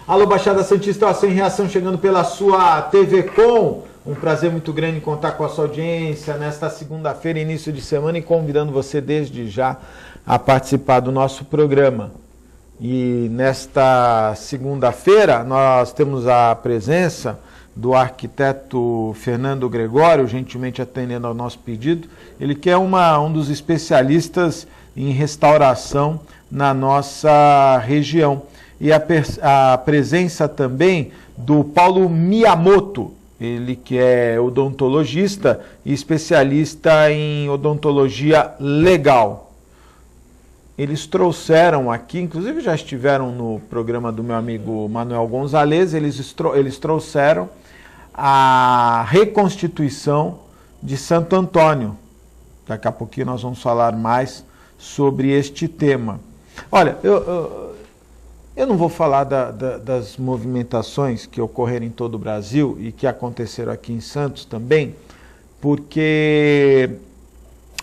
Alô, Baixada Santista, Sem Reação chegando pela sua TV Com. Um prazer muito grande contar com a sua audiência nesta segunda-feira, início de semana, e convidando você desde já a participar do nosso programa. E nesta segunda-feira nós temos a presença do arquiteto Fernando Gregório, gentilmente atendendo ao nosso pedido. Ele que é um dos especialistas em restauração na nossa região. E a presença também do Paulo Miyamoto, ele que é odontologista e especialista em odontologia legal. Eles trouxeram aqui, inclusive já estiveram no programa do meu amigo Manuel Gonzalez, eles trouxeram a reconstituição de Santo Antônio. Daqui a pouquinho nós vamos falar mais sobre este tema. Olha, eu não vou falar das movimentações que ocorreram em todo o Brasil e que aconteceram aqui em Santos também, porque,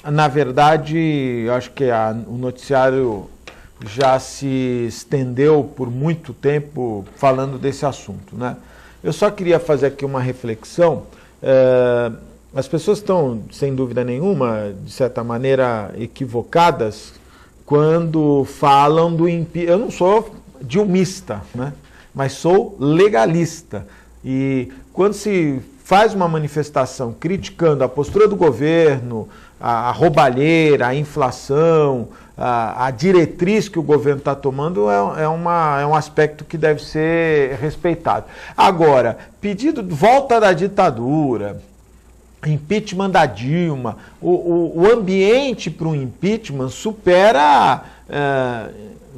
na verdade, eu acho que o noticiário já se estendeu por muito tempo falando desse assunto, né? Eu só queria fazer aqui uma reflexão. As pessoas estão, sem dúvida nenhuma, de certa maneira, equivocadas quando falam do impeachment. Eu não sou dilmista, né? Mas sou legalista. E quando se faz uma manifestação criticando a postura do governo, a roubalheira, a inflação, a diretriz que o governo está tomando, é um aspecto que deve ser respeitado. Agora, pedido de volta da ditadura, impeachment da Dilma, o ambiente para um impeachment supera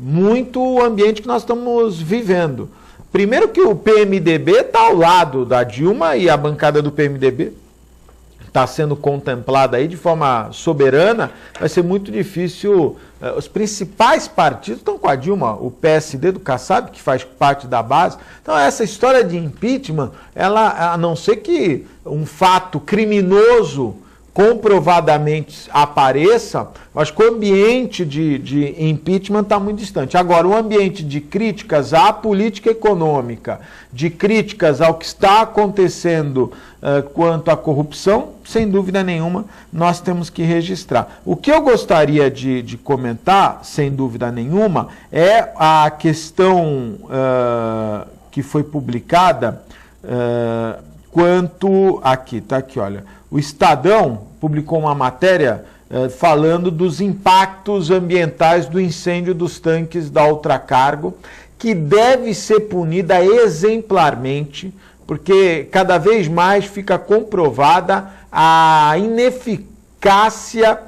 muito o ambiente que nós estamos vivendo. Primeiro que o PMDB está ao lado da Dilma e a bancada do PMDB está sendo contemplada aí de forma soberana. Vai ser muito difícil. Os principais partidos estão com a Dilma, o PSD do Kassab, que faz parte da base. Então essa história de impeachment, ela, a não ser que um fato criminoso comprovadamente apareça, acho que o ambiente de impeachment está muito distante. Agora, o ambiente de críticas à política econômica, de críticas ao que está acontecendo quanto à corrupção, sem dúvida nenhuma, nós temos que registrar. O que eu gostaria de comentar, sem dúvida nenhuma, é a questão que foi publicada quanto... Aqui, tá aqui, olha. O Estadão publicou uma matéria falando dos impactos ambientais do incêndio dos tanques da Ultracargo, que deve ser punida exemplarmente, porque cada vez mais fica comprovada a ineficácia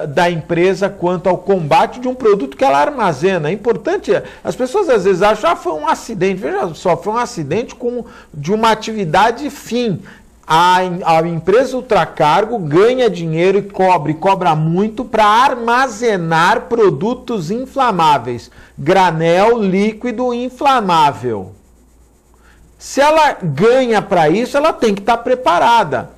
da empresa quanto ao combate de um produto que ela armazena. É importante, as pessoas às vezes acham, foi um acidente, veja só, foi um acidente de uma atividade fim. A empresa Ultracargo ganha dinheiro e cobra muito para armazenar produtos inflamáveis, granel líquido inflamável. Se ela ganha para isso, ela tem que estar preparada.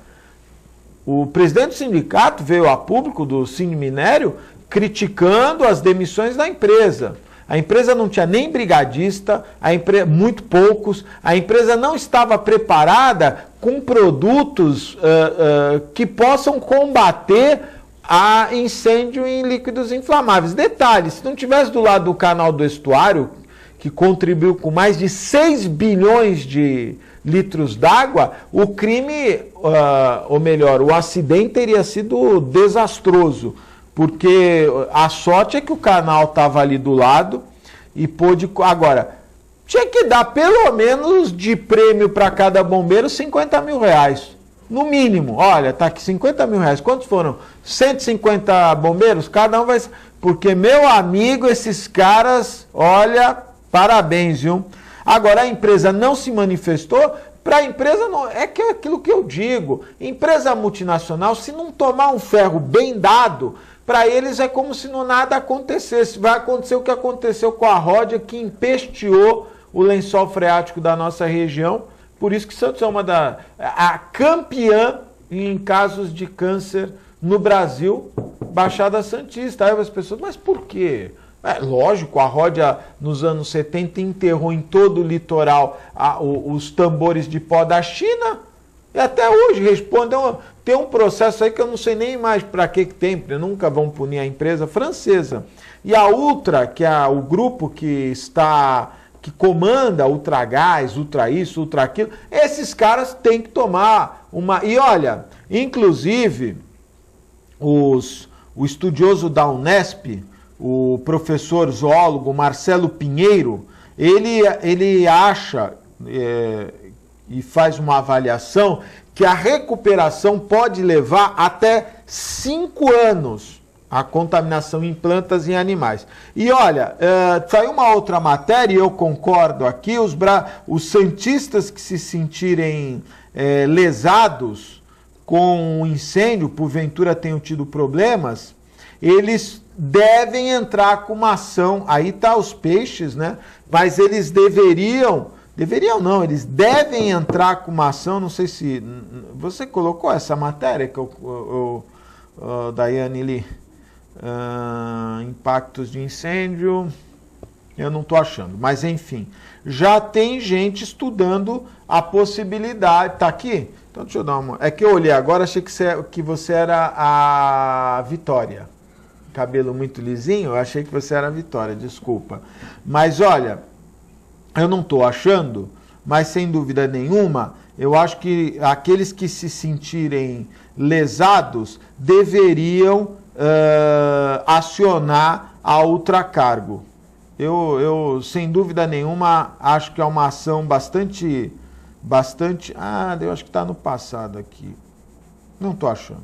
O presidente do sindicato veio a público do Sindiminério criticando as demissões da empresa. A empresa não tinha nem brigadista, muito poucos, a empresa não estava preparada com produtos que possam combater a incêndio em líquidos inflamáveis. Detalhe, se não tivesse do lado do Canal do Estuário, que contribuiu com mais de 6 bilhões de litros d'água, o crime, ou melhor, o acidente teria sido desastroso. Porque a sorte é que o canal estava ali do lado e pôde... Agora, tinha que dar pelo menos de prêmio para cada bombeiro 50 mil reais. No mínimo. Olha, tá aqui 50 mil reais. Quantos foram? 150 bombeiros? Cada um vai... Porque, meu amigo, esses caras, olha, parabéns, viu? Agora, a empresa não se manifestou. Para a empresa, não, é aquilo que eu digo. Empresa multinacional, se não tomar um ferro bem dado... Para eles é como se não nada acontecesse. Vai acontecer o que aconteceu com a Ródia, que empesteou o lençol freático da nossa região. Por isso que Santos é a campeã em casos de câncer no Brasil, Baixada Santista. Aí as pessoas, mas por quê? Lógico, a Ródia nos anos 70 enterrou em todo o litoral os tambores de pó da China e até hoje responde. Tem um processo aí que eu não sei nem mais para que tem, porque nunca vão punir a empresa francesa. E a Ultra, que é o grupo que comanda Ultragás, Ultra isso, Ultra aquilo, esses caras têm que tomar uma... E olha, inclusive, o estudioso da Unesp, o professor zoólogo Marcelo Pinheiro, ele acha e faz uma avaliação que a recuperação pode levar até 5 anos a contaminação em plantas e animais. E olha, saiu uma outra matéria, e eu concordo aqui, os santistas que se sentirem lesados com um incêndio, porventura tenham tido problemas, eles devem entrar com uma ação, aí está os peixes, né? Mas eles eles devem entrar com uma ação, não sei se... Você colocou essa matéria que Daiane Lee? Impactos de incêndio, eu não estou achando, mas enfim, já tem gente estudando a possibilidade. Está aqui? Então deixa eu dar uma... É que eu olhei agora, achei que você era a Vitória. Cabelo muito lisinho, eu achei que você era a Vitória, desculpa. Mas olha, eu não estou achando, mas sem dúvida nenhuma, eu acho que aqueles que se sentirem lesados deveriam acionar a Ultracargo. Eu, sem dúvida nenhuma, acho que é uma ação bastante... eu acho que está no passado aqui. Não estou achando.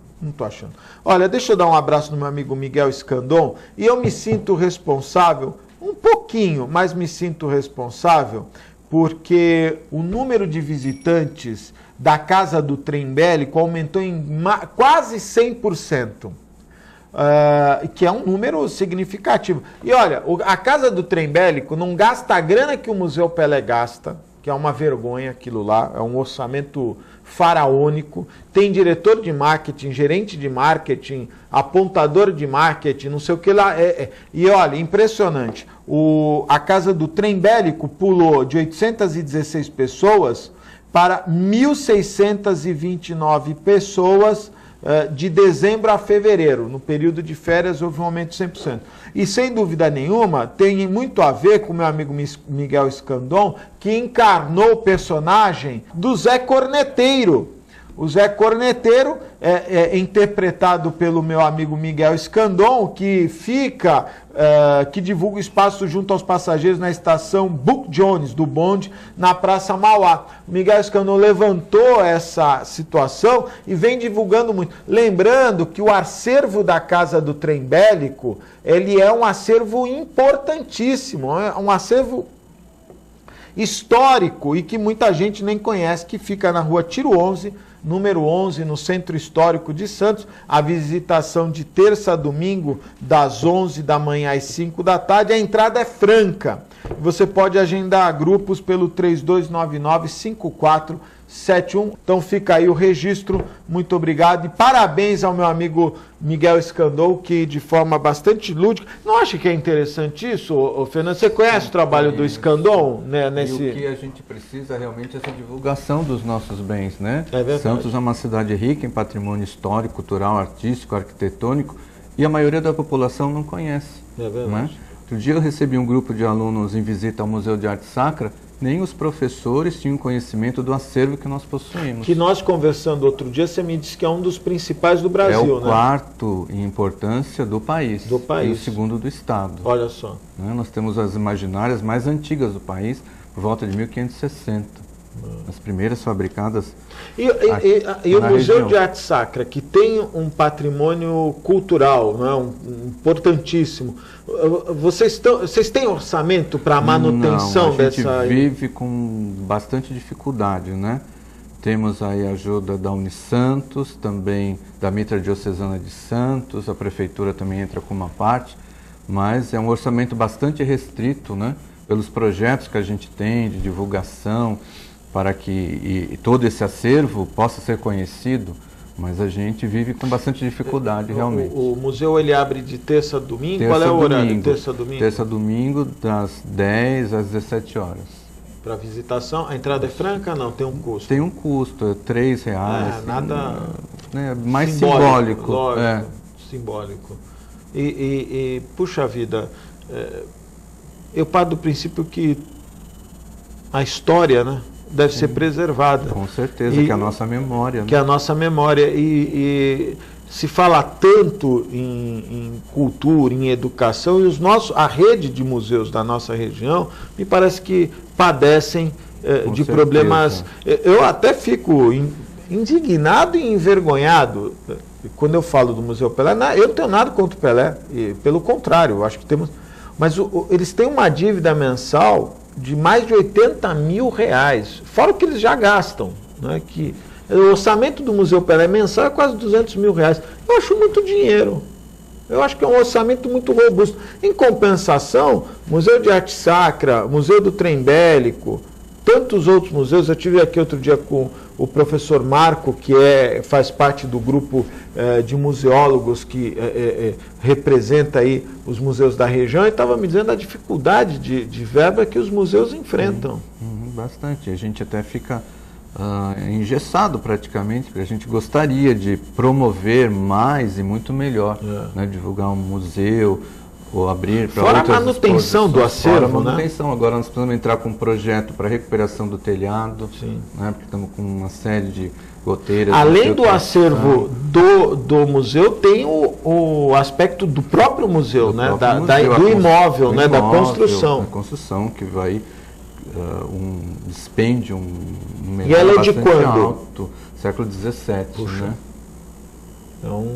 Olha, deixa eu dar um abraço no meu amigo Miguel Escandon, e eu me sinto responsável, um pouquinho, mas me sinto responsável, porque o número de visitantes da Casa do Trem Bélico aumentou em quase 100%. Que é um número significativo. E olha, a Casa do Trem Bélico não gasta a grana que o Museu Pelé gasta, que é uma vergonha aquilo lá, é um orçamento faraônico, tem diretor de marketing, gerente de marketing, apontador de marketing, não sei o que lá. E olha, impressionante, a Casa do Trem Bélico pulou de 816 pessoas para 1.629 pessoas de dezembro a fevereiro. No período de férias houve um aumento de 100%. E sem dúvida nenhuma tem muito a ver com o meu amigo Miguel Escandon, que encarnou o personagem do Zé Corneteiro. O Zé Corneteiro é interpretado pelo meu amigo Miguel Escandon, que que divulga espaço junto aos passageiros na estação Buck Jones, do bonde, na Praça Mauá. O Miguel Escandon levantou essa situação e vem divulgando muito. Lembrando que o acervo da Casa do Trem Bélico, ele é um acervo importantíssimo, é um acervo histórico e que muita gente nem conhece, que fica na rua Tiro 11, número 11, no Centro Histórico de Santos. A visitação de terça a domingo, das 11 da manhã às 5 da tarde. A entrada é franca. Você pode agendar grupos pelo 3299-5471. Então fica aí o registro. Muito obrigado e parabéns ao meu amigo Miguel Escandon, que de forma bastante lúdica... Não acha que é interessante isso, Fernando? Você conhece o trabalho do Escandon? Né, E o que a gente precisa realmente é essa divulgação dos nossos bens, né? É verdade. Santos é uma cidade rica em patrimônio histórico, cultural, artístico, arquitetônico, e a maioria da população não conhece. É verdade. Né? Outro dia eu recebi um grupo de alunos em visita ao Museu de Arte Sacra. Nem os professores tinham conhecimento do acervo que nós possuímos. Que nós conversando outro dia, você me disse que é um dos principais do Brasil, né? É o quarto em importância do país. Do país. E o segundo do Estado. Olha só. Nós temos as imaginárias mais antigas do país, por volta de 1560. As primeiras fabricadas E o Museu região. de Arte Sacra, que tem um patrimônio cultural, né, importantíssimo, vocês têm orçamento para a manutenção dessa... Não, a gente vive com bastante dificuldade, né? Temos aí a ajuda da Unisantos, também da Mitra Diocesana de Santos, a Prefeitura também entra com uma parte, mas é um orçamento bastante restrito, né? Pelos projetos que a gente tem de divulgação, para que todo esse acervo possa ser conhecido, Mas a gente vive com bastante dificuldade, realmente. O museu ele abre de terça a domingo? Terça Qual é o horário? domingo. Terça a domingo? Terça a domingo, das 10 às 17 horas. Para visitação, a entrada é franca? Não, tem um custo. Tem um custo, é R$3. Nada mais simbólico. Lógico, simbólico. Puxa vida, eu paro do princípio que a história, né, deve ser preservada. Com certeza, que é a nossa memória. Que é a nossa memória. E se fala tanto em cultura, em educação, e a rede de museus da nossa região, me parece que padecem de problemas. Eu até fico indignado e envergonhado quando eu falo do Museu Pelé. Eu não tenho nada contra o Pelé, pelo contrário, eu acho que temos. Mas eles têm uma dívida mensal de mais de R$80 mil, fora o que eles já gastam, né? Que o orçamento do Museu Pelé mensal é quase R$200 mil. Eu acho muito dinheiro. Eu acho que é um orçamento muito robusto. Em compensação, Museu de Arte Sacra, Museu do Trem Bélico, tantos outros museus. Eu estive aqui outro dia com o professor Marco, que faz parte do grupo de museólogos que representa aí os museus da região, e estava me dizendo a dificuldade de verba que os museus enfrentam. Bastante. A gente até fica engessado praticamente, porque a gente gostaria de promover mais e muito melhor, né, divulgar um museu, ou abrir para outras. Fora a manutenção do acervo, fora a manutenção. Agora nós precisamos entrar com um projeto para recuperação do telhado, né, porque estamos com uma série de goteiras. Além do acervo do museu, tem o aspecto do próprio museu, né, do imóvel, né, da construção. Da construção, que vai um dispêndio, e ela é de quando? Alto, século XVII. Né? Então,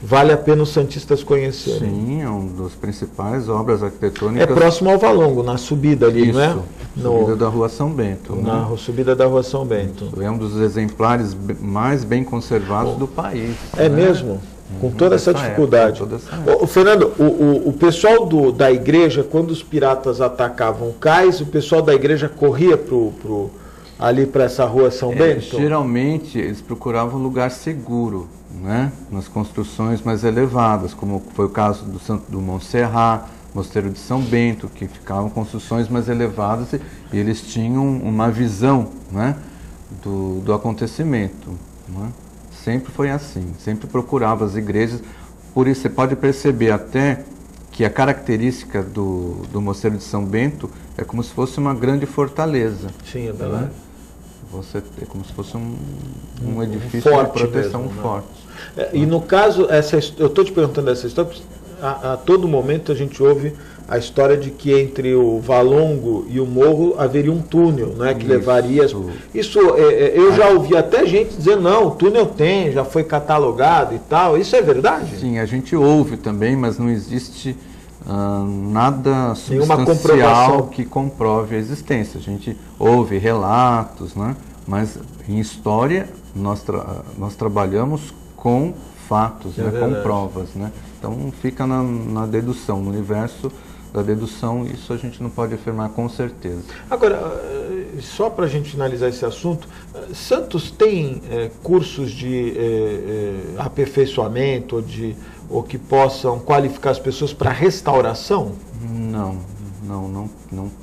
vale a pena os santistas conhecerem. Sim, é uma das principais obras arquitetônicas. É próximo ao Valongo, na subida ali, isso, não é? Subida da Rua São Bento. Na subida da Rua São Bento. É um dos exemplares mais bem conservados do país. É mesmo? Com toda essa dificuldade. Fernando, o pessoal da igreja, quando os piratas atacavam o cais, o pessoal da igreja corria ali para essa Rua São Bento? Geralmente eles procuravam um lugar seguro, né, nas construções mais elevadas, como foi o caso do Santo do Montserrat, Mosteiro de São Bento, que ficavam construções mais elevadas, e eles tinham uma visão, né, do acontecimento, né? Sempre foi assim, sempre procurava as igrejas. Por isso você pode perceber até que a característica do Mosteiro de São Bento é como se fosse uma grande fortaleza. Sim, é verdade. É como se fosse um edifício de proteção mesmo, forte. E no caso, eu estou te perguntando essa história, porque a todo momento a gente ouve a história de que entre o Valongo e o morro haveria um túnel, né, que levaria... Isso eu já ouvi até gente dizer, não, o túnel já foi catalogado e tal. Isso é verdade? Sim, a gente ouve também, mas não existe nada substancial que comprove a existência. A gente ouve relatos, né, mas em história nós trabalhamos com fatos, né, com provas, né? Então fica na dedução, no universo da dedução, isso a gente não pode afirmar com certeza. Agora, só para a gente finalizar esse assunto, Santos tem cursos de aperfeiçoamento ou que possam qualificar as pessoas para restauração? Não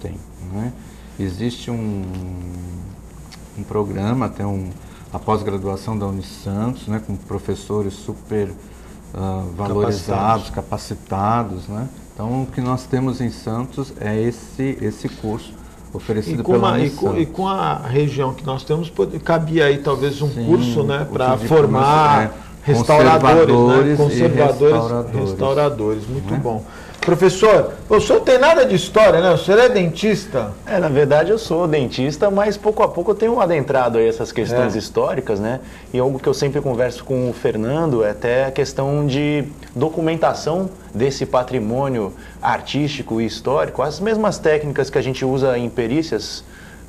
tem. Né? Existe um programa, até a pós-graduação da Unisantos, né, com professores super valorizados, capacitados, né? Então, o que nós temos em Santos é esse curso oferecido pela Unisantos. E com a região que nós temos, cabia aí talvez um curso, né, para formar restauradores, restauradores. Muito bom. Professor, o senhor não tem nada de história, né? O senhor é dentista? Na verdade eu sou dentista, mas pouco a pouco eu tenho adentrado aí essas questões históricas, né? E algo que eu sempre converso com o Fernando é até a questão de documentação desse patrimônio artístico e histórico, as mesmas técnicas que a gente usa em perícias,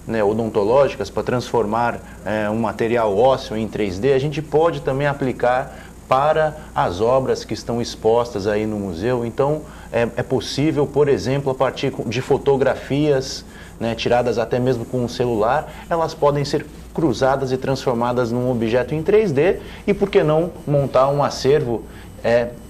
né, odontológicas para transformar um material ósseo em 3D, a gente pode também aplicar para as obras que estão expostas aí no museu. Então, é possível, por exemplo, a partir de fotografias, né, tiradas até mesmo com um celular, elas podem ser cruzadas e transformadas num objeto em 3D e, por que não, montar um acervo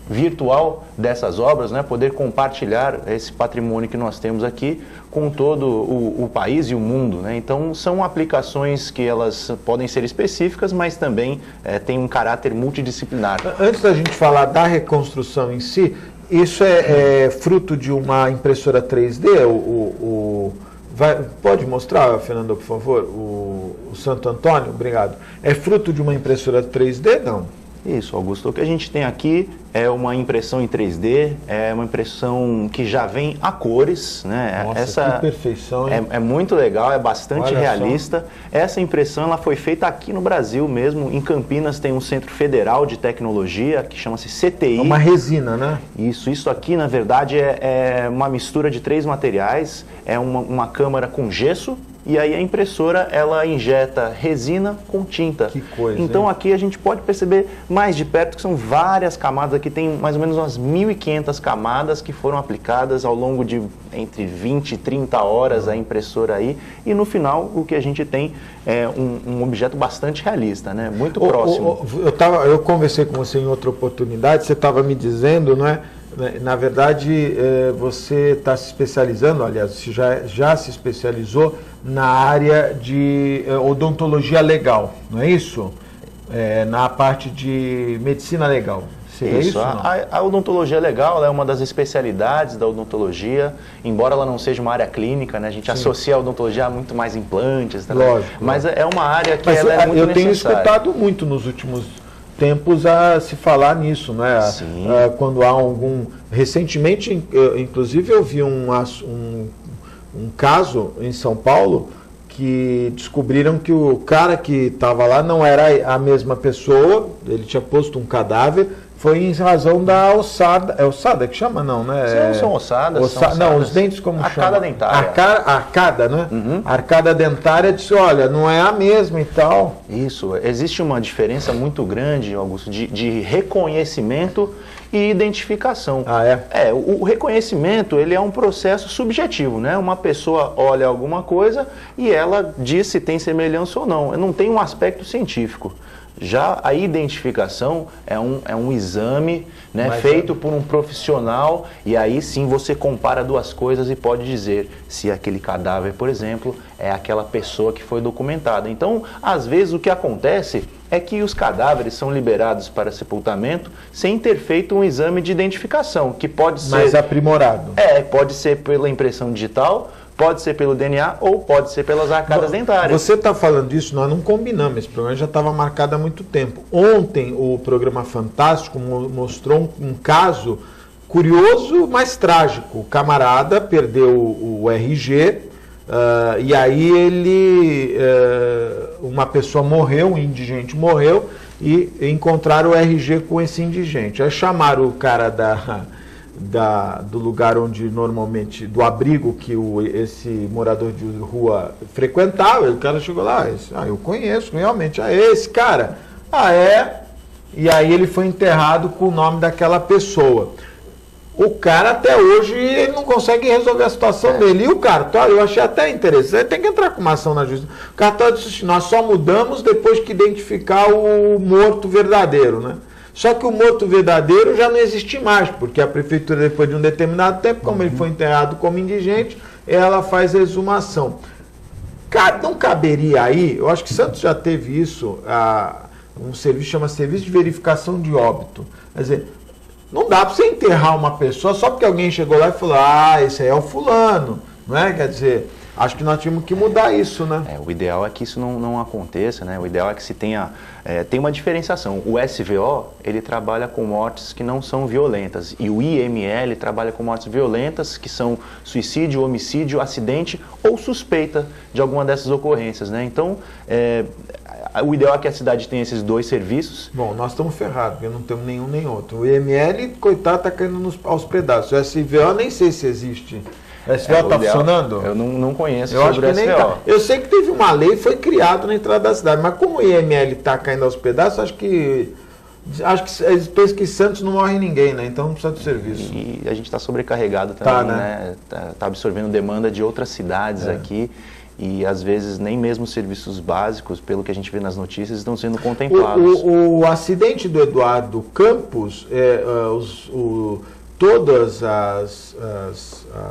virtual dessas obras, né, poder compartilhar esse patrimônio que nós temos aqui com todo o país e o mundo, né? Então, são aplicações que elas podem ser específicas, mas também têm um caráter multidisciplinar. Antes da gente falar da reconstrução em si, isso é fruto de uma impressora 3D? Pode mostrar, Fernando, por favor, o Santo Antônio? Obrigado. É fruto de uma impressora 3D? Não. Isso, Augusto. O que a gente tem aqui é uma impressão em 3D, é uma impressão que já vem a cores, né? Nossa, que perfeição, hein? É muito legal, é bastante Olha realista. Só. Essa impressão ela foi feita aqui no Brasil mesmo. Em Campinas tem um Centro Federal de Tecnologia que chama-se CTI. É uma resina, né? Isso aqui na verdade é uma mistura de 3 materiais, é uma câmara com gesso. E aí a impressora, ela injeta resina com tinta. Que coisa, então, hein? aqui a gente pode perceber mais de perto que são várias camadas. Aqui tem mais ou menos umas 1.500 camadas que foram aplicadas ao longo de entre 20 e 30 horas a impressora aí. E no final, o que a gente tem é um objeto bastante realista, né? Muito próximo. Eu conversei com você em outra oportunidade, você estava me dizendo, não é? Na verdade, você está se especializando, aliás, você já se especializou na área de odontologia legal, não é isso? Na parte de medicina legal. Seria isso? A odontologia legal é uma das especialidades da odontologia, embora ela não seja uma área clínica, né? A gente associa a odontologia a muito mais implantes, tá? Lógico, mas é uma área que ela é muito eu necessária. tenho escutado muito nos últimos tempos a se falar nisso, né? Quando há algum... Recentemente, inclusive, eu vi um caso em São Paulo que descobriram que o cara que estava lá não era a mesma pessoa, ele tinha posto um cadáver, foi em razão da ossada. É ossada que chama? Não, né? Não são ossadas, são ossadas. Não, os dentes como chama? Arcada dentária. Arcada, né? Uhum. A arcada dentária disse, olha, não é a mesma e tal. Isso. Existe uma diferença muito grande, Augusto, de reconhecimento e identificação. O reconhecimento, ele é um processo subjetivo, né? Uma pessoa olha alguma coisa e ela diz se tem semelhança ou não. Não tem um aspecto científico. Já a identificação é um exame, né, feito por um profissional, e aí sim você compara duas coisas e pode dizer se aquele cadáver, por exemplo, é aquela pessoa que foi documentada. Então, às vezes o que acontece é que os cadáveres são liberados para sepultamento sem ter feito um exame de identificação, que pode ser... mais aprimorado. Pode ser pela impressão digital, pode ser pelo DNA ou pode ser pelas arcadas dentárias. Você está falando disso, nós não combinamos, esse programa já estava marcado há muito tempo. Ontem o programa Fantástico mostrou um caso curioso, mas trágico. O camarada perdeu o RG e aí uma pessoa morreu, um indigente morreu e encontraram o RG com esse indigente. Aí chamaram o cara do lugar onde normalmente, do abrigo que esse morador de rua frequentava, o cara chegou lá, eu conheço realmente, esse cara, e aí ele foi enterrado com o nome daquela pessoa. O cara até hoje ele não consegue resolver a situação dele. E o cartório, eu achei até interessante, tem que entrar com uma ação na justiça. O cartório disse assim, nós só mudamos depois que identificar o morto verdadeiro, né? Só que o morto verdadeiro já não existe mais, porque a prefeitura, depois de um determinado tempo, como ele foi enterrado como indigente, ela faz a exumação. Não caberia aí, eu acho que Santos já teve isso, um serviço chama Serviço de Verificação de Óbito. Quer dizer, não dá para você enterrar uma pessoa só porque alguém chegou lá e falou, esse aí é o fulano, não é? Quer dizer, acho que nós tínhamos que mudar isso, né? O ideal é que isso não aconteça, né? O ideal é que se tenha uma diferenciação. O SVO, ele trabalha com mortes que não são violentas e o IML trabalha com mortes violentas, que são suicídio, homicídio, acidente ou suspeita de alguma dessas ocorrências, né? Então, o ideal é que a cidade tenha esses dois serviços. Bom, nós estamos ferrados, porque não temos nenhum nem outro. O IML, coitado, está caindo aos pedaços. O SVO, nem sei se existe. O SVO está funcionando? Eu não conheço sobre o SVO. Tá. Eu sei que teve uma lei, foi criada na entrada da cidade, mas como o IML está caindo aos pedaços, acho que Acho que eles pensam que Santos não morre ninguém, né? Então não precisa do serviço. E a gente está sobrecarregado também, né? Tá absorvendo demanda de outras cidades aqui. E às vezes nem mesmo os serviços básicos, pelo que a gente vê nas notícias, estão sendo contemplados. O acidente do Eduardo Campos, todos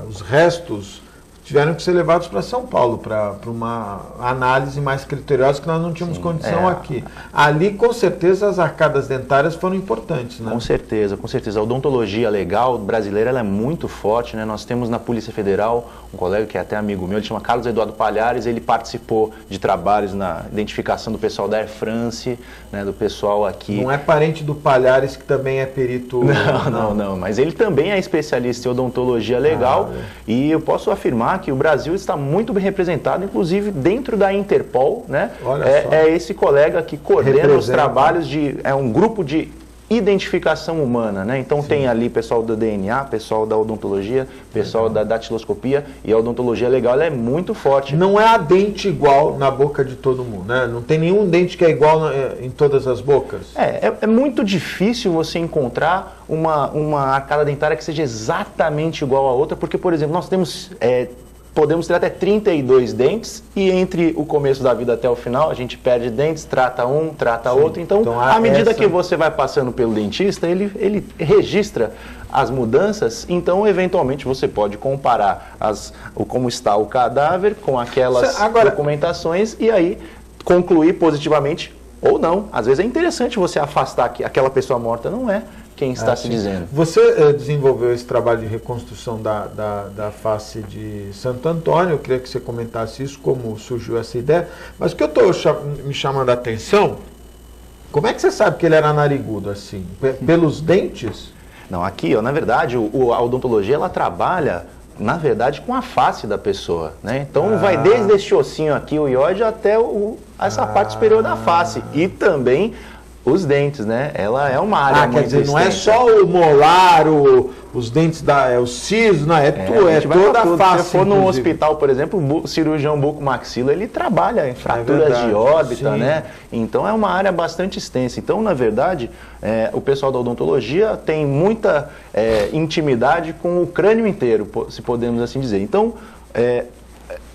os restos tiveram que ser levados para São Paulo, para uma análise mais criteriosa que nós não tínhamos condição aqui. Ali, com certeza, as arcadas dentárias foram importantes, né? Com certeza, com certeza. A odontologia legal brasileira ela é muito forte, né? Nós temos na Polícia Federal um colega que é até amigo meu, ele chama Carlos Eduardo Palhares, ele participou de trabalhos na identificação do pessoal da Air France, né, do pessoal aqui. Não é parente do Palhares, que também é perito... Não, mas ele também é especialista em odontologia legal e eu posso afirmar que o Brasil está muito bem representado, inclusive dentro da Interpol, né? É esse colega que coordena os trabalhos é um grupo de identificação humana, né? Então tem ali pessoal do DNA, pessoal da odontologia, pessoal da datiloscopia, e a odontologia legal ela é muito forte. Não é a dente igual na boca de todo mundo, né? Não tem nenhum dente que é igual em todas as bocas. É muito difícil você encontrar uma arcada dentária que seja exatamente igual à outra, porque, por exemplo, nós temos... podemos ter até 32 dentes e entre o começo da vida até o final a gente perde dentes, trata um, trata outro. Então à medida que você vai passando pelo dentista, ele registra as mudanças, então eventualmente você pode comparar como está o cadáver com aquelas documentações e aí concluir positivamente ou não. Às vezes é interessante você afastar que aquela pessoa morta não é quem está se dizendo. Você desenvolveu esse trabalho de reconstrução da face de Santo Antônio, eu queria que você comentasse isso, como surgiu essa ideia, mas o que eu estou me chamando a atenção, como é que você sabe que ele era narigudo assim? Pelos dentes? Não, aqui, na verdade, a odontologia ela trabalha, na verdade, com a face da pessoa, né? Então vai desde esse ossinho aqui, o ióide, até essa parte superior da face e também os dentes, né? Ela é uma área muito extensa. Não é só o molar, os dentes, o siso, não, é toda a face. Se for num hospital, por exemplo, o cirurgião bucomaxila, ele trabalha em fraturas de órbita, né? Então é uma área bastante extensa. Então, na verdade, o pessoal da odontologia tem muita intimidade com o crânio inteiro, se podemos assim dizer. Então,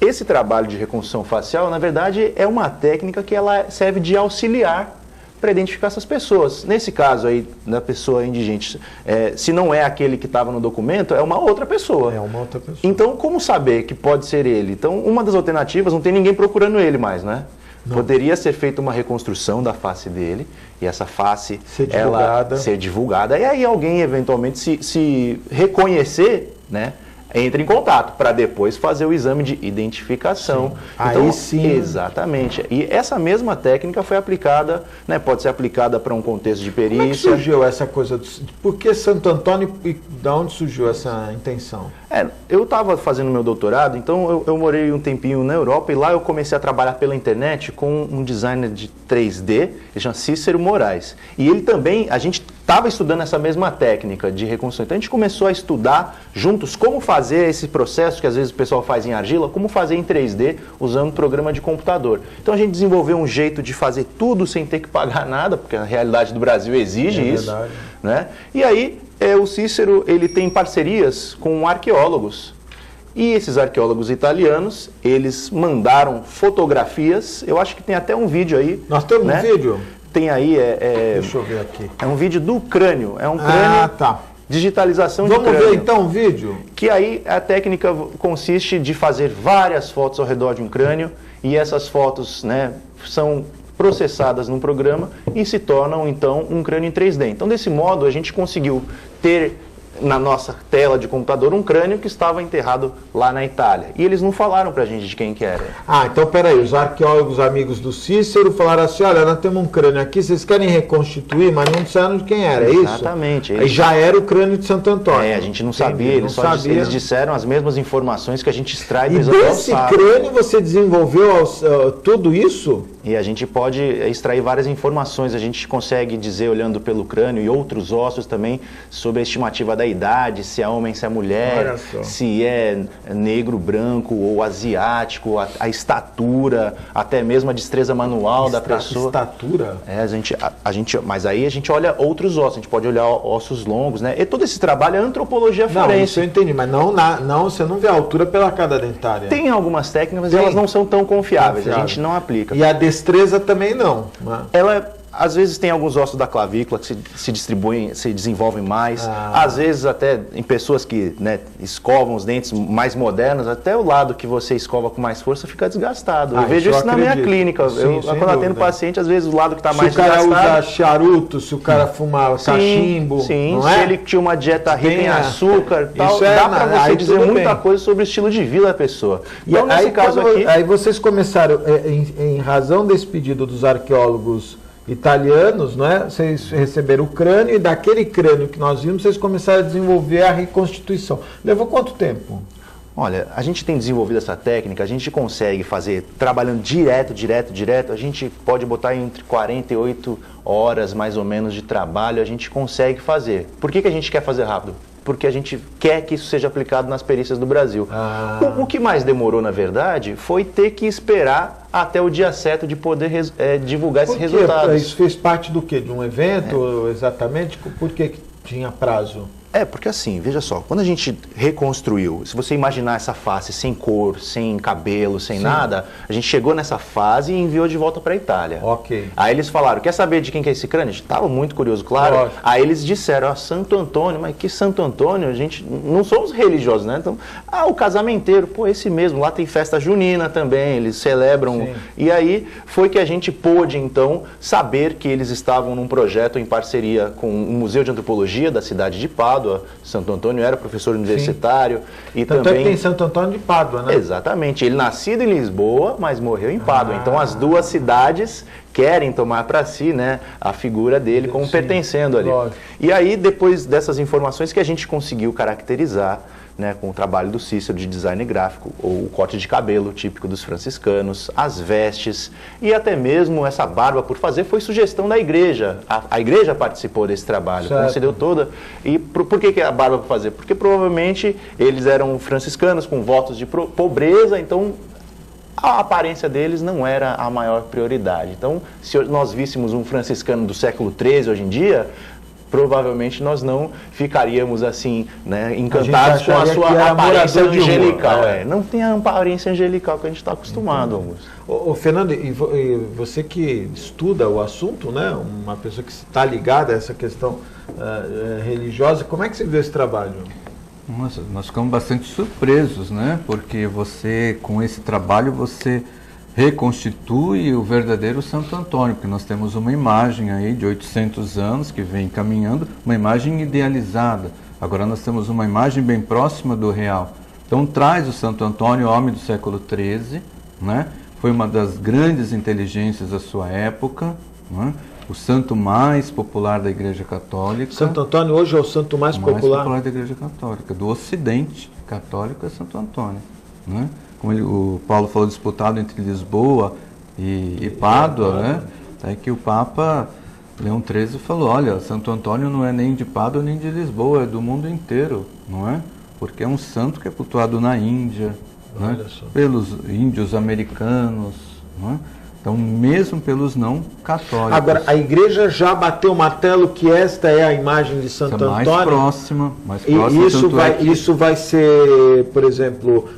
esse trabalho de reconstrução facial, na verdade, é uma técnica que ela serve de auxiliar para identificar essas pessoas. Nesse caso aí, da pessoa indigente, se não é aquele que estava no documento, é uma outra pessoa. É uma outra pessoa. Então, como saber que pode ser ele? Então, uma das alternativas, não tem ninguém procurando ele mais, né? Não. Poderia ser feita uma reconstrução da face dele, e essa face ser divulgada, e aí alguém eventualmente se reconhecer, né? Entra em contato para depois fazer o exame de identificação. Então, aí sim. Exatamente. E essa mesma técnica foi aplicada, né, pode ser aplicada para um contexto de perícia. Como é que surgiu essa coisa? Por que Santo Antônio e de onde surgiu essa intenção? Eu estava fazendo meu doutorado, então eu morei um tempinho na Europa e lá eu comecei a trabalhar pela internet com um designer de 3D, ele chama Cícero Moraes. E ele também, a gente estava estudando essa mesma técnica de reconstrução. Então a gente começou a estudar juntos como fazer esse processo que às vezes o pessoal faz em argila, como fazer em 3D usando programa de computador. Então a gente desenvolveu um jeito de fazer tudo sem ter que pagar nada, porque a realidade do Brasil exige isso. Verdade. Né? E aí o Cícero ele tem parcerias com arqueólogos. E esses arqueólogos italianos, eles mandaram fotografias, eu acho que tem até um vídeo aí. Nós temos um vídeo? Tem aí, deixa eu ver aqui. É um vídeo do crânio, é um crânio, digitalização de crânio. Vamos ver então o vídeo? Que aí a técnica consiste de fazer várias fotos ao redor de um crânio e essas fotos, né, são processadas num programa e se tornam então um crânio em 3D. Então desse modo a gente conseguiu ter na nossa tela de computador um crânio que estava enterrado lá na Itália. E eles não falaram pra gente de quem que era. Então peraí, os arqueólogos amigos do Cícero falaram assim, olha, nós temos um crânio aqui, vocês querem reconstituir, mas não disseram de quem era, é isso? Exatamente. Aí já era o crânio de Santo Antônio. A gente não sabia, eles disseram as mesmas informações que a gente extrai do exame. E desse crânio você desenvolveu tudo isso? E a gente pode extrair várias informações, a gente consegue dizer, olhando pelo crânio e outros ossos também, sobre a estimativa da idade, se é homem, se é mulher, se é negro, branco ou asiático, a estatura, até mesmo a destreza manual da pessoa. Estatura? Mas aí a gente olha outros ossos, a gente pode olhar ossos longos, né? E todo esse trabalho é antropologia forense. Não, isso eu entendi, mas você não vê a altura pela arcada dentária. Tem algumas técnicas, mas elas não são tão confiáveis, a gente não aplica. E a destreza também não. Ela, às vezes, tem alguns ossos da clavícula que se distribuem, se desenvolvem mais. Às vezes, até em pessoas que, né, escovam os dentes mais modernos, até o lado que você escova com mais força fica desgastado. Eu vejo isso na minha clínica. Quando eu atendo paciente, às vezes o lado que está mais desgastado... Se o cara usa charuto, se o cara fumar cachimbo... Sim, se ele tinha uma dieta rica em açúcar, tal, dá para você dizer muita coisa sobre o estilo de vida da pessoa. Então, nesse caso aqui... Aí vocês começaram, em razão desse pedido dos arqueólogos italianos, né? Vocês receberam o crânio e daquele crânio que nós vimos, vocês começaram a desenvolver a reconstituição. Levou quanto tempo? Olha, a gente tem desenvolvido essa técnica, a gente consegue fazer, trabalhando direto, a gente pode botar entre 48 horas mais ou menos de trabalho, a gente consegue fazer. Por que a gente quer fazer rápido? Porque a gente quer que isso seja aplicado nas perícias do Brasil. O que mais demorou, na verdade, foi ter que esperar até o dia certo de poder divulgar esses resultados. Isso fez parte do quê? De um evento, exatamente? Por que tinha prazo? Porque assim, veja só, quando a gente reconstruiu, se você imaginar essa face sem cor, sem cabelo, sem nada, a gente chegou nessa fase e enviou de volta para a Itália. Ok. Aí eles falaram, quer saber de quem que é esse crânio? A gente estava muito curioso, claro. Lógico. Aí eles disseram, Santo Antônio, mas que Santo Antônio? A gente não somos religiosos, né? Então, o casamenteiro, esse mesmo, lá tem festa junina também, eles celebram. Sim. E aí foi que a gente pôde, então, saber que eles estavam num projeto em parceria com o Museu de Antropologia da cidade de Pádua. Santo Antônio era professor universitário. E Tanto também... é que tem Santo Antônio de Pádua, né? Exatamente. Ele nascido em Lisboa, mas morreu em Pádua. Então as duas cidades querem tomar para si, né, a figura dele como pertencendo ali. Lógico. E aí, depois dessas informações que a gente conseguiu caracterizar, né, com o trabalho do Cícero de design gráfico, ou o corte de cabelo típico dos franciscanos, as vestes e até mesmo essa barba por fazer foi sugestão da igreja. A igreja participou desse trabalho, concedeu toda. E por que a barba por fazer? Porque provavelmente eles eram franciscanos com votos de pobreza, então a aparência deles não era a maior prioridade. Então, se nós víssemos um franciscano do século XIII hoje em dia, provavelmente nós não ficaríamos assim, né, encantados com a sua aparência angelical. Não tem a aparência angelical que a gente está acostumado, Augusto. Fernando, e você que estuda o assunto, né, uma pessoa que está ligada a essa questão religiosa, como é que você vê esse trabalho? Nossa, nós ficamos bastante surpresos, né, porque você, com esse trabalho, você reconstitui o verdadeiro Santo Antônio, porque nós temos uma imagem aí de 800 anos que vem caminhando, uma imagem idealizada. Agora nós temos uma imagem bem próxima do real. Então traz o Santo Antônio, homem do século XIII, né? Foi uma das grandes inteligências da sua época, né? O santo mais popular da Igreja Católica. Santo Antônio hoje é o santo mais popular? Mais popular da Igreja Católica, do Ocidente católico é Santo Antônio, né? Como o Paulo falou, disputado entre Lisboa e Pádua, né? É que o Papa Leão XIII falou, olha, Santo Antônio não é nem de Pádua nem de Lisboa, é do mundo inteiro, não é? Porque é um santo que é cultuado na Índia, né? Pelos índios americanos, não é? Então, mesmo pelos não católicos. Agora, a igreja já bateu o martelo que esta é a imagem de Santo Antônio? Mais próxima. E isso vai ser, por exemplo,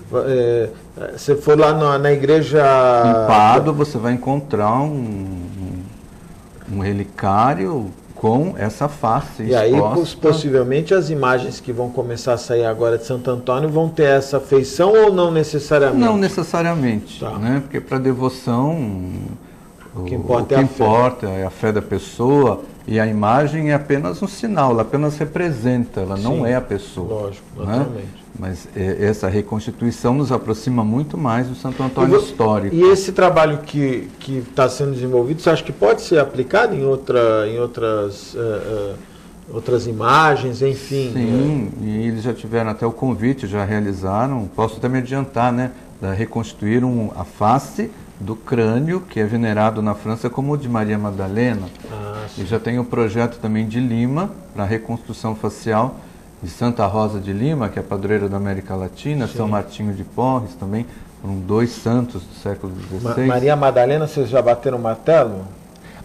você for lá na igreja... Em Pádua, você vai encontrar um relicário com essa face exposta. E aí, possivelmente, as imagens que vão começar a sair agora de Santo Antônio vão ter essa feição ou não necessariamente? Não necessariamente, né? Porque para devoção o que importa é a fé da pessoa e a imagem é apenas um sinal, ela apenas representa, ela não é a pessoa. Lógico, naturalmente. Mas essa reconstituição nos aproxima muito mais do Santo Antônio histórico. E esse trabalho que está sendo desenvolvido, você acha que pode ser aplicado em outras imagens, enfim? Sim, e eles já tiveram até o convite, já realizaram, posso até me adiantar, né? Reconstruíram a face do crânio, que é venerado na França como o de Maria Madalena. E já tem o projeto também de Lima, para a reconstrução facial de Santa Rosa de Lima, que é a padroeira da América Latina, São Martinho de Porres também, foram 2 santos do século XVI. Maria Madalena, vocês já bateram o martelo?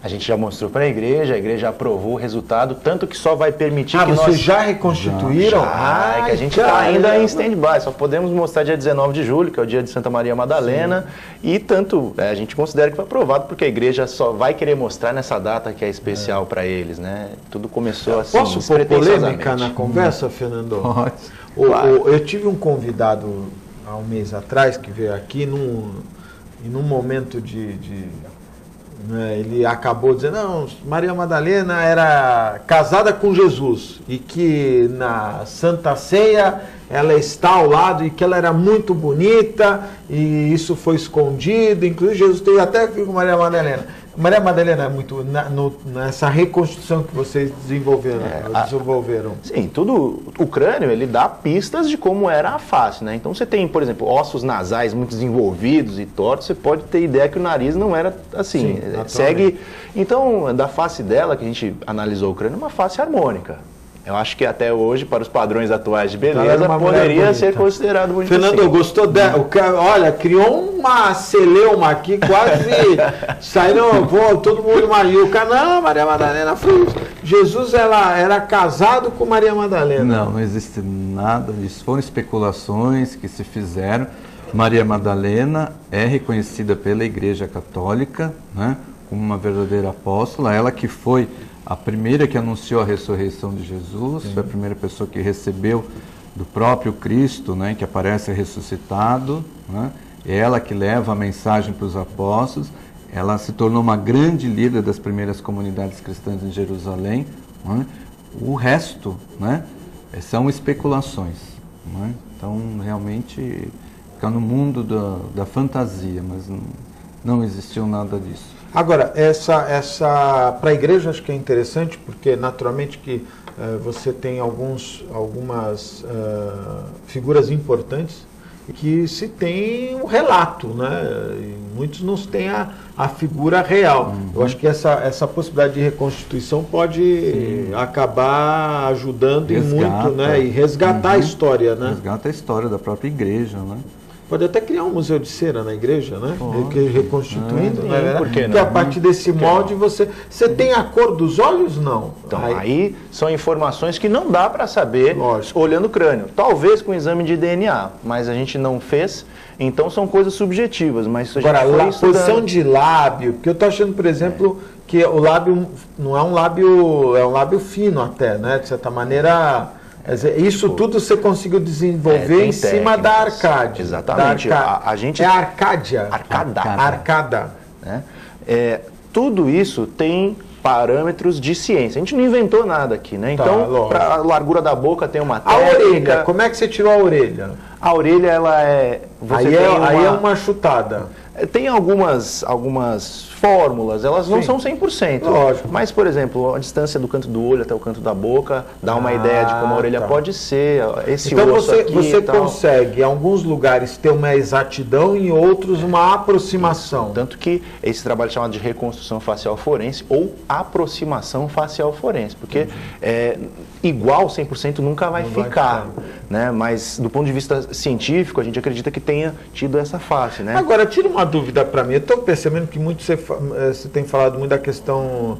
A gente já mostrou para a igreja aprovou o resultado, tanto que só vai permitir que vocês nós... já reconstituíram? É que a gente está ainda em stand-by, só podemos mostrar dia 19 de julho, que é o dia de Santa Maria Madalena, e tanto a gente considera que foi aprovado, porque a igreja só vai querer mostrar nessa data que é especial para eles, né? Tudo começou assim, Posso pôr polêmica na conversa, Fernando? Pode. Claro. Eu tive um convidado há um mês atrás que veio aqui num momento ele acabou dizendo, não, Maria Madalena era casada com Jesus e que na Santa Ceia ela está ao lado e que ela era muito bonita e isso foi escondido, inclusive Jesus teve até filho com Maria Madalena. Maria Madalena é muito nessa reconstrução que vocês desenvolveram. Sim, o crânio ele dá pistas de como era a face, né? Então você tem, por exemplo, ossos nasais muito desenvolvidos e tortos, você pode ter ideia que o nariz não era assim. Segue. Então, da face dela, que a gente analisou o crânio, é uma face harmônica. Eu acho que até hoje, para os padrões atuais de beleza, poderia ser considerado bonito. Fernando, assim. Gostou dela? Olha, criou uma celeuma aqui, quase saiu, todo mundo Maria. O cara, não, Maria Madalena foi. Jesus era casado com Maria Madalena. Não existe nada disso. Foram especulações que se fizeram. Maria Madalena é reconhecida pela Igreja Católica, né, como uma verdadeira apóstola. Ela que foi a primeira que anunciou a ressurreição de Jesus, foi a primeira pessoa que recebeu do próprio Cristo, né, que aparece ressuscitado, né, é ela que leva a mensagem para os apóstolos, ela se tornou uma grande líder das primeiras comunidades cristãs em Jerusalém, né, o resto, né, são especulações, né, então realmente fica no mundo da fantasia, mas não existiu nada disso. Agora, para a igreja acho que é interessante, porque naturalmente que você tem algumas figuras importantes que se tem um relato, né? E muitos não têm a figura real. Eu acho que essa possibilidade de reconstituição pode acabar ajudando muito, né? E resgatar a história, né? Resgata a história da própria igreja, né? Pode até criar um museu de cera na igreja, né? Reconstituindo, né? Por que não? Porque a partir desse molde você tem a cor dos olhos? Não. Então, aí são informações que não dá para saber olhando o crânio. Talvez com exame de DNA, mas a gente não fez, então são coisas subjetivas. Mas agora, a posição de lábio, porque eu estou achando, por exemplo, que o lábio não é um lábio, é um lábio fino até, né? De certa maneira... Isso tudo você conseguiu desenvolver em cima da arcade. Exatamente. A gente... É a Arcádia. Arcada. Né? Tudo isso tem parâmetros de ciência. A gente não inventou nada aqui, né? Então, para a largura da boca tem uma técnica. A orelha, como é que você tirou a orelha? A orelha, ela é... Aí é uma chutada. Tem algumas fórmulas, elas não são 100%. Lógico. Mas, por exemplo, a distância do canto do olho até o canto da boca dá uma ideia de como a orelha pode ser. Esse então osso aqui você consegue, em alguns lugares, ter uma exatidão e em outros uma aproximação. Isso. Tanto que esse trabalho é chamado de reconstrução facial forense ou aproximação facial forense. Porque igual 100% nunca vai ficar. Né? Mas, do ponto de vista científico, a gente acredita que tenha tido essa face. Né? Agora, tira uma dúvida para mim. Eu estou percebendo que muito você tem falado muito da questão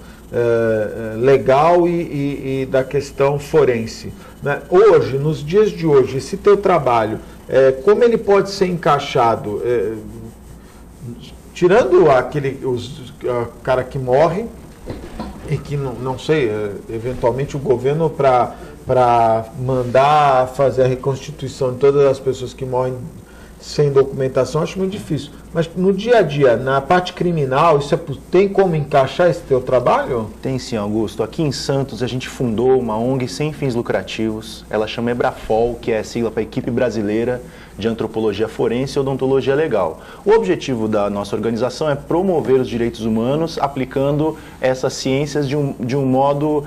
legal e da questão forense. Né? Hoje, nos dias de hoje, esse teu trabalho, como ele pode ser encaixado? Tirando o cara que morre e que, não sei, eventualmente o governo para mandar fazer a reconstituição de todas as pessoas que morrem sem documentação, acho muito difícil. Mas no dia a dia, na parte criminal, tem como encaixar esse teu trabalho? Tem sim, Augusto. Aqui em Santos a gente fundou uma ONG sem fins lucrativos. Ela chama EBRAFOL, que é a sigla para Equipe Brasileira de Antropologia Forense e Odontologia Legal. O objetivo da nossa organização é promover os direitos humanos aplicando essas ciências de um modo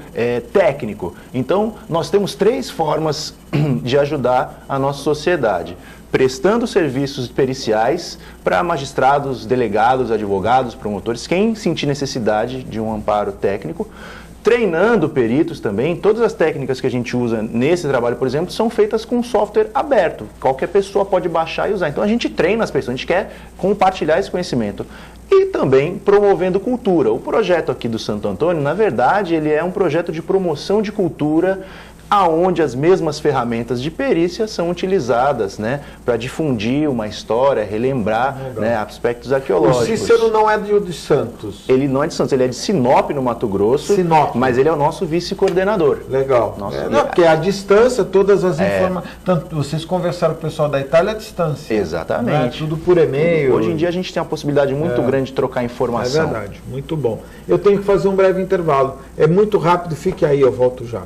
técnico. Então, nós temos 3 formas de ajudar a nossa sociedade. prestando serviços periciais para magistrados, delegados, advogados, promotores, quem sentir necessidade de um amparo técnico, treinando peritos também. Todas as técnicas que a gente usa nesse trabalho, por exemplo, são feitas com software aberto. Qualquer pessoa pode baixar e usar. Então a gente treina as pessoas, a gente quer compartilhar esse conhecimento. E também promovendo cultura. O projeto aqui do Santo Antônio, na verdade, ele é um projeto de promoção de cultura, aonde as mesmas ferramentas de perícia são utilizadas, né, para difundir uma história, relembrar, né, aspectos arqueológicos. O Cícero não é de Santos. Ele não é de Santos, ele é de Sinop, no Mato Grosso. Sinop. Mas ele é o nosso vice-coordenador. Legal. Não, porque a distância, todas as informações... Tanto vocês conversaram com o pessoal da Itália à distância. Exatamente. Né? Tudo por e-mail. Hoje em dia a gente tem uma possibilidade muito grande de trocar informação. É verdade, muito bom. Eu tenho que fazer um breve intervalo. É muito rápido, fique aí, eu volto já.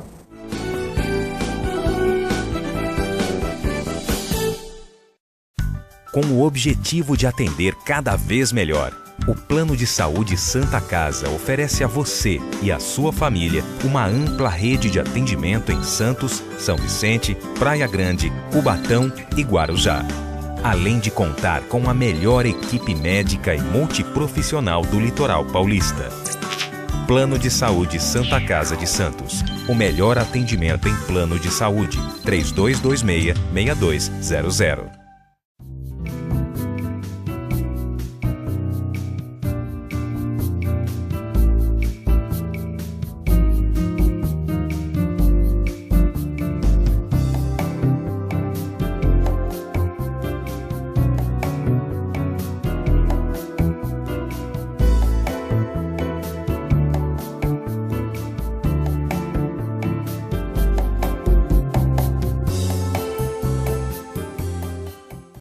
Com o objetivo de atender cada vez melhor, o Plano de Saúde Santa Casa oferece a você e a sua família uma ampla rede de atendimento em Santos, São Vicente, Praia Grande, Cubatão e Guarujá. Além de contar com a melhor equipe médica e multiprofissional do litoral paulista. Plano de Saúde Santa Casa de Santos. O melhor atendimento em plano de saúde. 3226-6200.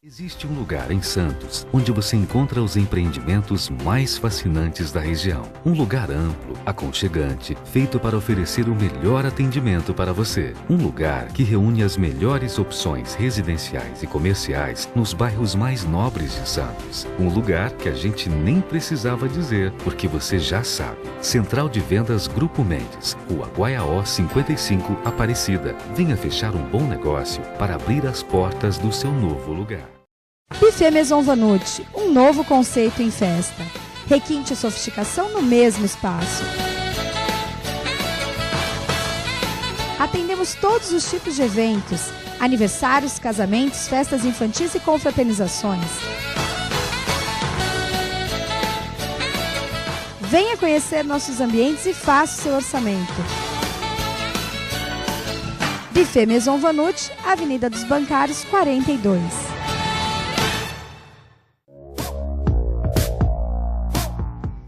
Existe um lugar em Santos onde você encontra os empreendimentos mais fascinantes da região. Um lugar amplo, aconchegante, feito para oferecer o melhor atendimento para você. Um lugar que reúne as melhores opções residenciais e comerciais nos bairros mais nobres de Santos. Um lugar que a gente nem precisava dizer, porque você já sabe. Central de Vendas Grupo Mendes, Rua Guaiaó 55, Aparecida. Venha fechar um bom negócio para abrir as portas do seu novo lugar. Buffet Maison Vanut, um novo conceito em festa. Requinte e sofisticação no mesmo espaço. Atendemos todos os tipos de eventos, aniversários, casamentos, festas infantis e confraternizações. Venha conhecer nossos ambientes e faça o seu orçamento. Buffet Maison Vanut, Avenida dos Bancários, 42.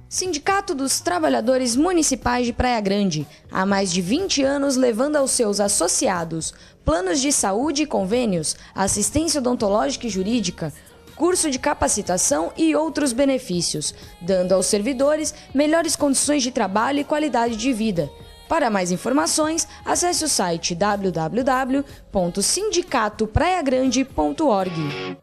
Sindicato dos Trabalhadores Municipais de Praia Grande, há mais de 20 anos levando aos seus associados planos de saúde e convênios, assistência odontológica e jurídica, curso de capacitação e outros benefícios, dando aos servidores melhores condições de trabalho e qualidade de vida. Para mais informações, acesse o site www.sindicatopraiagrande.org.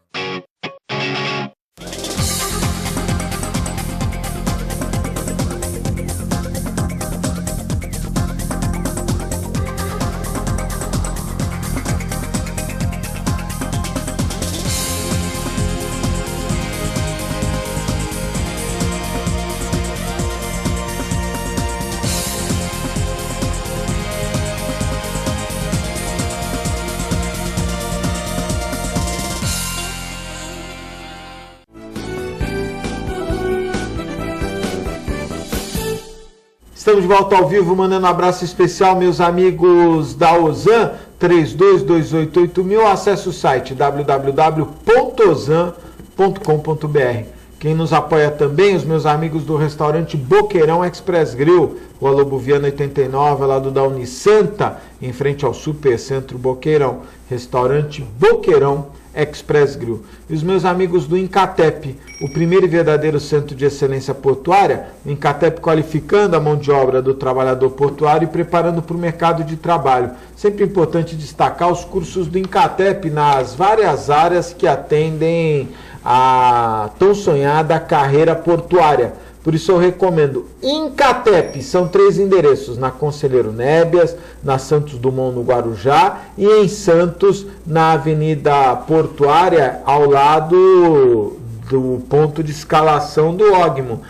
Estamos de volta ao vivo, mandando um abraço especial, meus amigos da Ozan, 32288000. Acesse o site www.ozan.com.br. Quem nos apoia também, os meus amigos do restaurante Boqueirão Express Grill, Rua Lobo Viana 89, lá do da Unisanta, em frente ao Supercentro Boqueirão. Restaurante Boqueirão Express Grill. E os meus amigos do Incatep, o primeiro e verdadeiro centro de excelência portuária, o Incatep qualificando a mão de obra do trabalhador portuário e preparando para o mercado de trabalho. Sempre importante destacar os cursos do Incatep nas várias áreas que atendem a tão sonhada carreira portuária. Por isso eu recomendo. Em Catep, são 3 endereços, na Conselheiro Nébias, na Santos Dumont, no Guarujá, e em Santos, na Avenida Portuária, ao lado do ponto de escalação do Ogmo.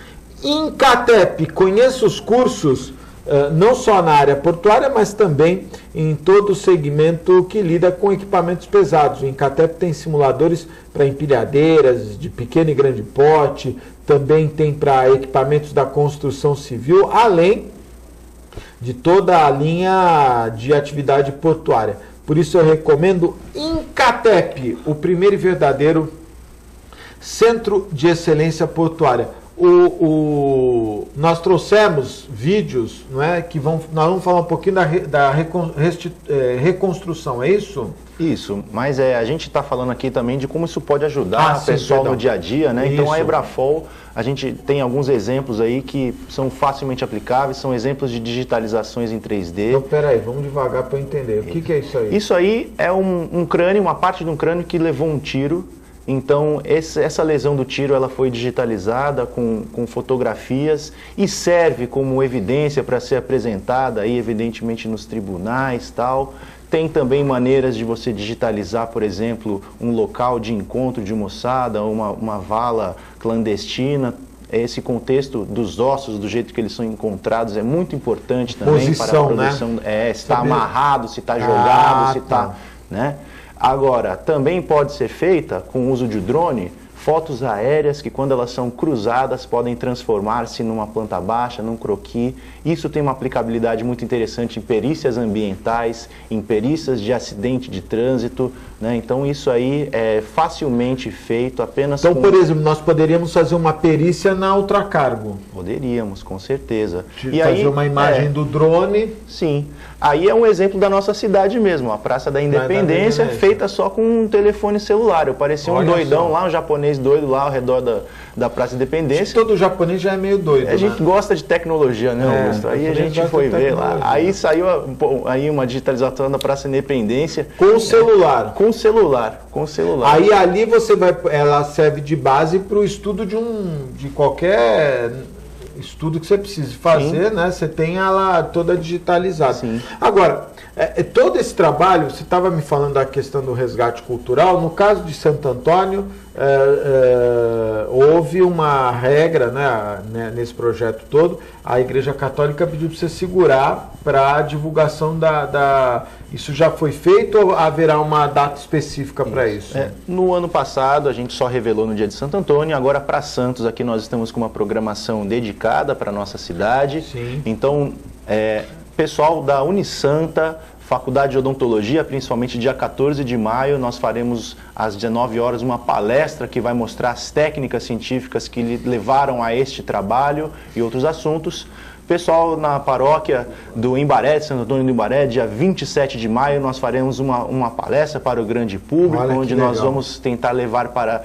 Em Catep, conheça os cursos, não só na área portuária, mas também em todo o segmento que lida com equipamentos pesados. O Incatep tem simuladores para empilhadeiras de pequeno e grande porte, também tem para equipamentos da construção civil, além de toda a linha de atividade portuária. Por isso eu recomendo Incatep, o primeiro e verdadeiro Centro de Excelência Portuária. Nós trouxemos vídeos, não é, nós vamos falar um pouquinho da reconstrução, é isso? Isso, mas a gente está falando aqui também de como isso pode ajudar o pessoal no dia a dia, né? Então a Ebrafol, a gente tem alguns exemplos aí que são facilmente aplicáveis, são exemplos de digitalizações em 3D. Então, peraí, vamos devagar para eu entender. O que é isso aí? Isso aí é um crânio, uma parte de um crânio que levou um tiro. Então, essa lesão do tiro ela foi digitalizada com fotografias e serve como evidência para ser apresentada, aí, evidentemente, nos tribunais e tal. Tem também maneiras de você digitalizar, por exemplo, um local de encontro de moçada, uma vala clandestina. Esse contexto dos ossos, do jeito que eles são encontrados, é muito importante também para a produção. Né? Se está amarrado, se está jogado, se está... Né? Agora, também pode ser feita com o uso de drone, fotos aéreas que quando elas são cruzadas podem transformar-se numa planta baixa, num croquis. Isso tem uma aplicabilidade muito interessante em perícias ambientais, em perícias de acidente de trânsito, né? Então isso aí é facilmente feito apenas Então, por exemplo, nós poderíamos fazer uma perícia na ultracargo. Poderíamos, com certeza. E fazer uma imagem do drone. Sim. Aí é um exemplo da nossa cidade mesmo, a Praça da Independência, feita só com um telefone celular. Eu parecia um doidão lá, um japonês doido lá ao redor da Praça da Independência. Todo japonês já é meio doido, A gente gosta de tecnologia, né, Augusto? Aí a gente foi ver lá. Aí saiu aí uma digitalização da Praça da Independência. Com celular. Com celular. Aí ali ela serve de base para o estudo de qualquer... estudo que você precisa fazer, né? Você tem ela toda digitalizada. Sim. Agora, todo esse trabalho, você estava me falando da questão do resgate cultural, no caso de Santo Antônio, houve uma regra, né, nesse projeto todo, a Igreja Católica pediu para você segurar para a divulgação Isso já foi feito ou haverá uma data específica para isso? No ano passado, a gente só revelou no dia de Santo Antônio, agora para Santos, aqui nós estamos com uma programação dedicada para a nossa cidade. Sim. Então, pessoal da Unisanta, Faculdade de Odontologia, principalmente dia 14 de maio, nós faremos às 19 horas uma palestra que vai mostrar as técnicas científicas que levaram a este trabalho e outros assuntos. Pessoal na paróquia do Imbaré, de Santo Antônio do Imbaré, dia 27 de maio, nós faremos uma palestra para o grande público, onde nós vamos tentar levar para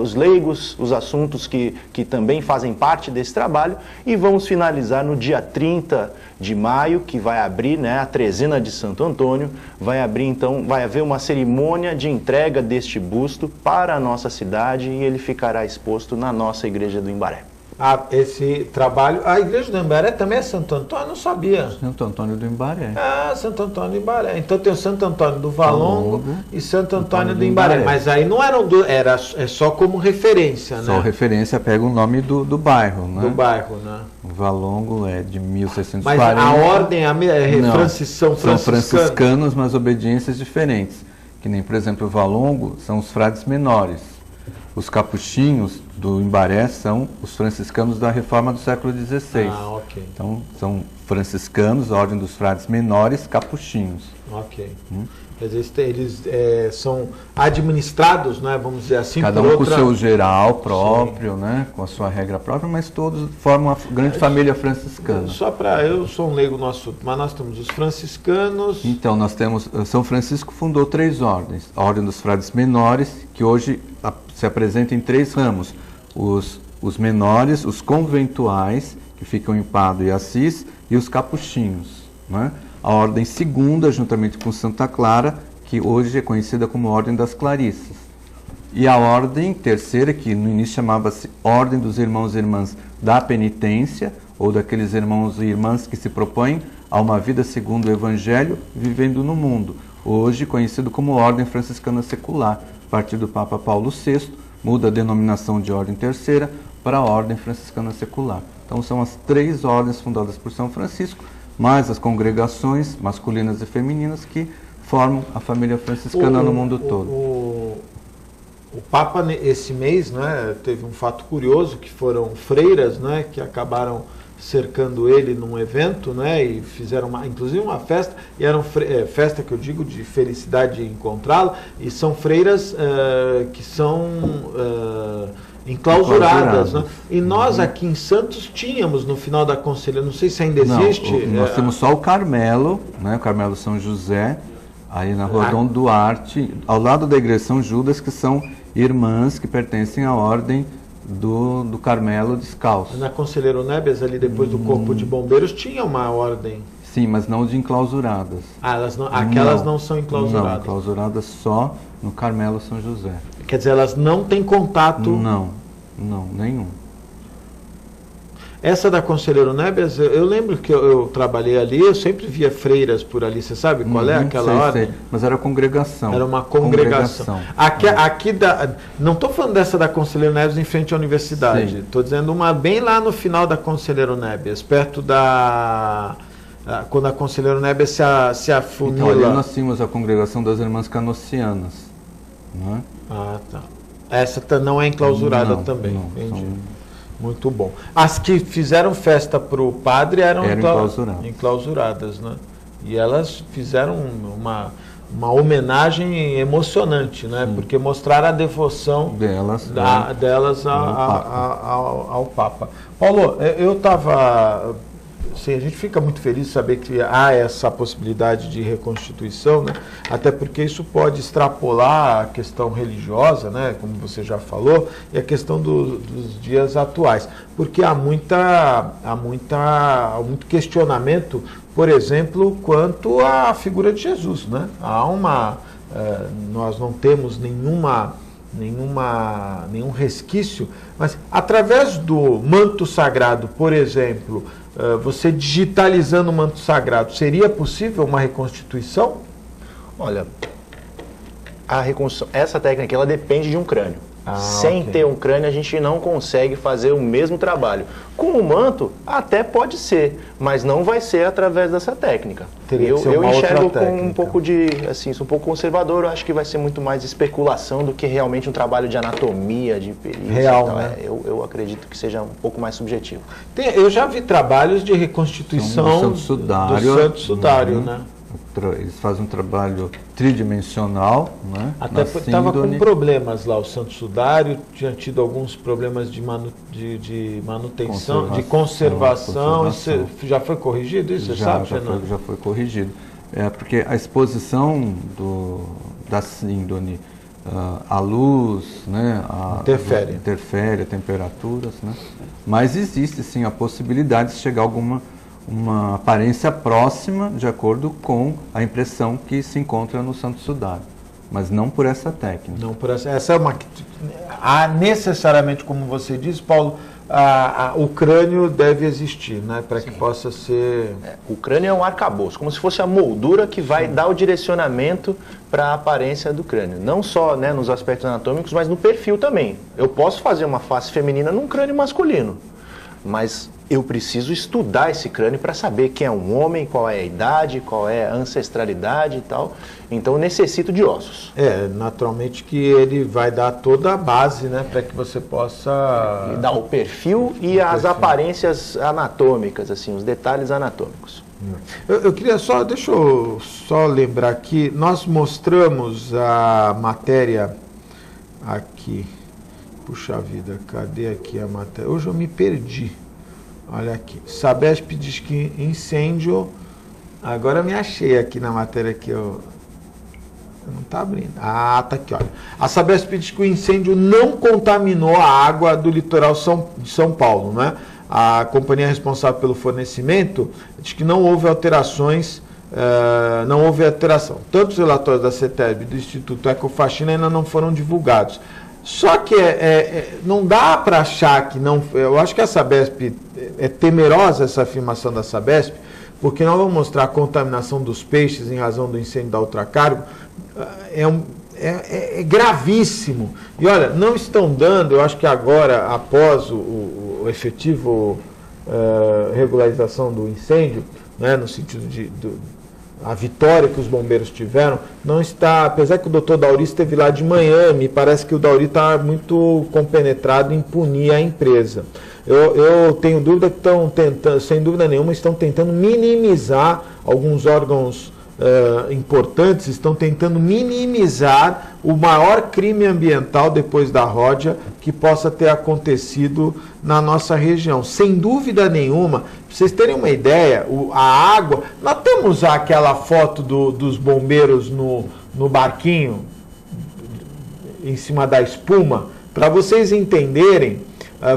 os leigos os assuntos que também fazem parte desse trabalho. E vamos finalizar no dia 30 de maio, que vai abrir a trezena de Santo Antônio. Vai abrir, então, vai haver uma cerimônia de entrega deste busto para a nossa cidade e ele ficará exposto na nossa igreja do Imbaré. Esse trabalho, a igreja do Imbaré também é Santo Antônio? Eu não sabia. Santo Antônio do Imbaré. Santo Antônio do Imbaré. Então tem o Santo Antônio do Valongo e Santo Antônio do Imbaré. Mas aí não eram é só como referência, né? Só referência, pega o nome do bairro, né? Do bairro, né? O Valongo é de 1640. Mas a ordem são franciscanos, mas obediências diferentes. Que nem, por exemplo, o Valongo são os frades menores. Os capuchinhos do Imbaré são os franciscanos da Reforma do século XVI. Ok. Então, são franciscanos, a ordem dos frades menores, capuchinhos. Ok. Quer dizer, eles são administrados, né, vamos dizer assim, cada um com o seu geral próprio, né, com a sua regra própria, mas todos formam uma grande família franciscana. Eu sou um leigo no assunto, mas nós temos os franciscanos... Então, nós temos... São Francisco fundou 3 ordens. A ordem dos frades menores, que hoje se apresenta em 3 ramos. Os menores, os conventuais, que ficam em Padua e Assis, e os capuchinhos, né? A ordem segunda, juntamente com Santa Clara, que hoje é conhecida como Ordem das Clarissas. E a ordem terceira, que no início chamava-se Ordem dos Irmãos e Irmãs da Penitência, ou daqueles irmãos e irmãs que se propõem a uma vida segundo o Evangelho, vivendo no mundo. Hoje conhecido como Ordem Franciscana Secular. A partir do Papa Paulo VI, muda a denominação de Ordem Terceira para a Ordem Franciscana Secular. Então são as 3 ordens fundadas por São Francisco, mais as congregações masculinas e femininas que formam a família franciscana no mundo todo. O Papa, esse mês, né, teve um fato curioso, que foram freiras, né, que acabaram cercando ele num evento, né, e fizeram inclusive uma festa, e era festa que eu digo de felicidade de encontrá-lo, e são freiras que são enclausuradas, né? E nós aqui em Santos tínhamos no final da Conselheira, não sei se ainda existe. Nós temos só o Carmelo, né, o Carmelo São José, aí na Rua Dom Duarte, ao lado da Igreja São Judas, que são irmãs que pertencem à ordem do Carmelo Descalço. Na Conselheiro Nébias, ali depois do Corpo de Bombeiros, tinha uma ordem. Sim, mas não de enclausuradas. Aquelas não são enclausuradas. Não, enclausuradas só no Carmelo São José. Quer dizer, elas não têm contato... Não, nenhum. Essa da Conselheiro Nébias, eu lembro que eu trabalhei ali, eu sempre via freiras por ali, você sabe qual é aquela ordem? Sei. Mas era congregação. Era uma congregação. Não estou falando dessa da Conselheiro Nébias em frente à universidade, estou dizendo uma bem lá no final da Conselheiro Nébias, perto da... quando a Conselheiro Nébias se afunila. Então, ali nós tínhamos a congregação das Irmãs Canossianas, não é? Ah, tá. Essa não é enclausurada também, entendi. Muito bom. As que fizeram festa para o padre eram enclausuradas, né? E elas fizeram uma homenagem emocionante, né? Porque mostraram a devoção delas ao Papa. Paulo, eu estava... Assim, a gente fica muito feliz de saber que há essa possibilidade de reconstituição, né? Até porque isso pode extrapolar a questão religiosa, né? Como você já falou, e a questão dos dias atuais. Porque há muito questionamento, por exemplo, quanto à figura de Jesus, né? Nós não temos nenhum resquício, mas através do manto sagrado, por exemplo, você digitalizando o manto sagrado, seria possível uma reconstituição? Olha, essa técnica ela depende de um crânio. Sem ter um crânio, a gente não consegue fazer o mesmo trabalho. Com o manto, até pode ser, mas não vai ser através dessa técnica. Eu enxergo com um pouco sou um pouco conservador, eu acho que vai ser muito mais especulação do que realmente um trabalho de anatomia, de perícia. Real, né? Eu acredito que seja um pouco mais subjetivo. Eu já vi trabalhos de reconstituição do Santo Sudário, né? Eles fazem um trabalho tridimensional, né? Até estava com problemas lá, o Santo Sudário tinha tido alguns problemas de manutenção, de conservação. Isso já foi corrigido, isso, sabe, Fernando? Já foi corrigido. Porque a exposição da síndone à luz, né? Interfere a temperaturas, né? Mas existe sim a possibilidade de chegar a uma aparência próxima de acordo com a impressão que se encontra no Santo Sudário, mas não por essa técnica. Não por essa é uma... Há necessariamente, como você diz, Paulo, o crânio deve existir, né, para que possa ser... O crânio é um arcabouço, como se fosse a moldura que vai dar o direcionamento para a aparência do crânio. Não só, né, nos aspectos anatômicos, mas no perfil também. Eu posso fazer uma face feminina num crânio masculino, mas eu preciso estudar esse crânio para saber quem é um homem, qual é a idade, qual é a ancestralidade e tal. Então eu necessito de ossos. Naturalmente que ele vai dar toda a base, né, para que você possa... Dar o perfil e as aparências anatômicas, assim, os detalhes anatômicos. Eu queria deixa eu só lembrar aqui, nós mostramos a matéria aqui. Puxa vida, cadê aqui a matéria? Hoje eu me perdi. Olha aqui. Sabesp diz que incêndio. Agora eu me achei aqui na matéria que eu não está abrindo. Tá aqui, olha. A Sabesp diz que o incêndio não contaminou a água do litoral de São Paulo, né? A companhia responsável pelo fornecimento diz que não houve alterações. Não houve alteração. Tanto os relatórios da CETESB e do Instituto Ecofaxina ainda não foram divulgados. Só que não dá para achar que não... Eu acho que a Sabesp é temerosa, essa afirmação da Sabesp, porque nós vamos mostrar a contaminação dos peixes em razão do incêndio da Ultracargo. É gravíssimo. E olha, não estão dando, eu acho que agora, após o efetivo regularização do incêndio, né, no sentido a vitória que os bombeiros tiveram, não está, apesar que o doutor Dauri esteve lá de manhã, me parece que o Dauri está muito compenetrado em punir a empresa. Eu tenho dúvida que estão tentando, sem dúvida nenhuma, estão tentando minimizar, alguns órgãos importantes estão tentando minimizar o maior crime ambiental depois da Ródia que possa ter acontecido na nossa região. Sem dúvida nenhuma, para vocês terem uma ideia, a água... Nós temos aquela foto dos bombeiros no barquinho, em cima da espuma. Para vocês entenderem,